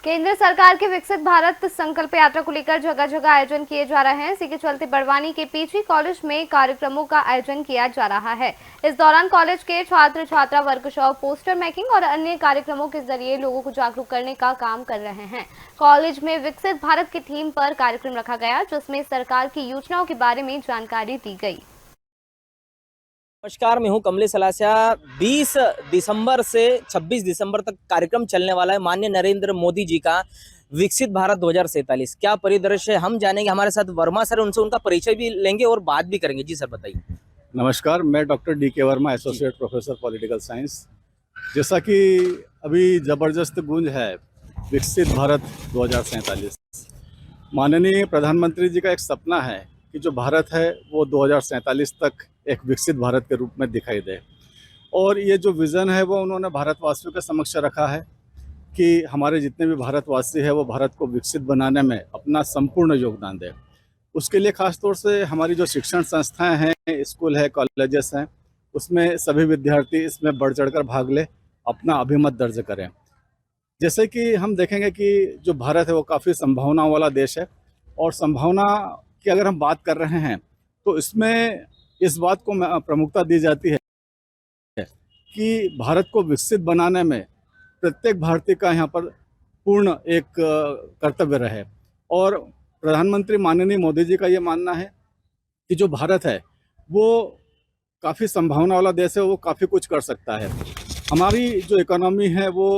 केंद्र सरकार के विकसित भारत संकल्प यात्रा को लेकर जगह जगह आयोजन किए जा रहे हैं। इसी के चलते बड़वानी के पीजी कॉलेज में कार्यक्रमों का आयोजन किया जा रहा है। इस दौरान कॉलेज के छात्र छात्रा वर्कशॉप, पोस्टर मेकिंग और अन्य कार्यक्रमों के जरिए लोगों को जागरूक करने का काम कर रहे हैं। कॉलेज में विकसित भारत की थीम पर कार्यक्रम रखा गया, जिसमें सरकार की योजनाओं के बारे में जानकारी दी गई। नमस्कार, मैं हूं कमलेश सलासिया। 20 दिसंबर से 26 दिसंबर तक कार्यक्रम चलने वाला है माननीय नरेंद्र मोदी जी का विकसित भारत 2047। क्या परिदृश्य है हम जानेंगे। हमारे साथ वर्मा सर, उनसे उनका परिचय भी लेंगे और बात भी करेंगे। जी सर, बताइए। नमस्कार, मैं doctor DK. Verma, associate professor political science. जैसा कि अभी ज़बरदस्त गूंज है विकसित भारत 2047, माननीय प्रधानमंत्री जी का एक सपना है कि जो भारत है वो 2047 तक एक विकसित भारत के रूप में दिखाई दे। और ये जो विज़न है वो उन्होंने भारतवासियों के समक्ष रखा है कि हमारे जितने भी भारतवासी हैं वो भारत को विकसित बनाने में अपना संपूर्ण योगदान दें। उसके लिए ख़ास तौर से हमारी जो शिक्षण संस्थाएं हैं, स्कूल है, कॉलेजेस हैं, उसमें सभी विद्यार्थी इसमें बढ़ चढ़कर भाग ले, अपना अभिमत दर्ज करें। जैसे कि हम देखेंगे कि जो भारत है वो काफ़ी संभावनाओं वाला देश है, और संभावना की अगर हम बात कर रहे हैं तो इसमें इस बात को प्रमुखता दी जाती है कि भारत को विकसित बनाने में प्रत्येक भारतीय का यहाँ पर पूर्ण एक कर्तव्य रहे। और प्रधानमंत्री माननीय मोदी जी का ये मानना है कि जो भारत है वो काफ़ी संभावना वाला देश है, वो काफ़ी कुछ कर सकता है। हमारी जो इकोनॉमी है वो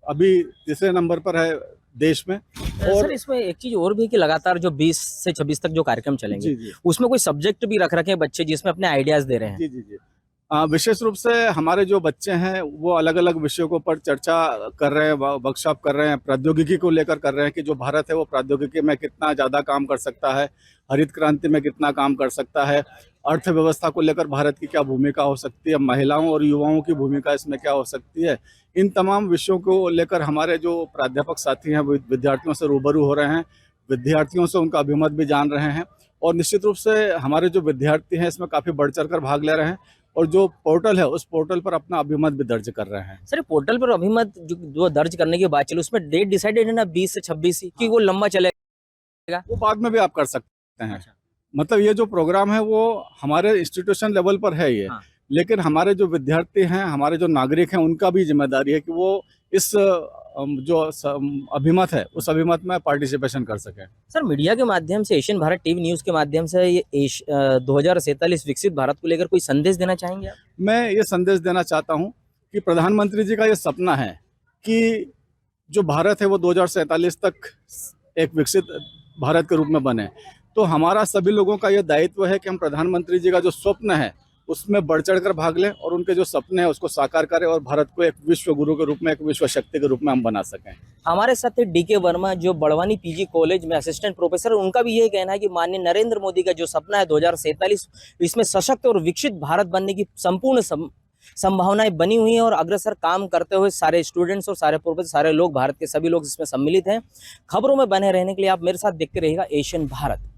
अभी तीसरे नंबर पर है देश में। और सर, इसमें एक चीज और भी कि लगातार जो 20 से 26 तक जो कार्यक्रम चलेंगे, जी। उसमें कोई सब्जेक्ट भी रख रखे हैं बच्चे जिसमें अपने आइडियाज दे रहे हैं। जी। विशेष रूप से हमारे जो बच्चे हैं वो अलग अलग विषयों के ऊपर चर्चा कर रहे हैं, वर्कशॉप कर रहे हैं, प्रौद्योगिकी को लेकर कर रहे हैं कि जो भारत है वो प्रौद्योगिकी में कितना ज़्यादा काम कर सकता है, हरित क्रांति में कितना काम कर सकता है, अर्थव्यवस्था को लेकर भारत की क्या भूमिका हो सकती है, महिलाओं और युवाओं की भूमिका इसमें क्या हो सकती है। इन तमाम विषयों को लेकर हमारे जो प्राध्यापक साथी हैं वो विद्यार्थियों से रूबरू हो रहे हैं, विद्यार्थियों से उनका अभिमत भी जान रहे हैं। और निश्चित रूप से हमारे जो विद्यार्थी हैं इसमें काफ़ी बढ़ चढ़ कर भाग ले रहे हैं, और जो पोर्टल है उस पोर्टल पर अपना अभिमत भी दर्ज कर रहे हैं। सर, पोर्टल पर अभिमत जो दर्ज करने की बात चली, उसमें डेट डिसाइडेड है ना 20 से 26 की वो लंबा चलेगा? वो बाद में भी आप कर सकते हैं। मतलब ये जो प्रोग्राम है वो हमारे इंस्टीट्यूशन लेवल पर है ये, लेकिन हमारे जो विद्यार्थी हैं, हमारे जो नागरिक हैं, उनका भी जिम्मेदारी है कि वो इस जो अभिमत है उस अभिमत में पार्टिसिपेशन कर सकें। सर, मीडिया के माध्यम से, एशियन भारत टीवी न्यूज़ के माध्यम से ये 2047 विकसित भारत को लेकर कोई संदेश देना चाहेंगे आप? मैं ये संदेश देना चाहता हूँ कि प्रधानमंत्री जी का ये सपना है कि जो भारत है वो 2047 तक एक विकसित भारत के रूप में बने। तो हमारा सभी लोगों का ये दायित्व है कि हम प्रधानमंत्री जी का जो स्वप्न है उसमें बढ़ चढ़कर भाग लें और उनके जो सपने हैं उसको साकार करें, और भारत को एक विश्व गुरु के रूप में, एक विश्व शक्ति के रूप में हम बना सकें। हमारे साथ डी.के. वर्मा, जो बड़वानी पीजी कॉलेज में असिस्टेंट प्रोफेसर, उनका भी यही कहना है कि माननीय नरेंद्र मोदी का जो सपना है 2047, इसमें सशक्त और विकसित भारत बनने की संपूर्ण संभावनाएं बनी हुई हैं और अग्रसर काम करते हुए सारे स्टूडेंट्स और सारे प्रोफेसर, सारे लोग, भारत के सभी लोग इसमें सम्मिलित हैं। खबरों में बने रहने के लिए आप मेरे साथ देखते रहिएगा एशियन भारत।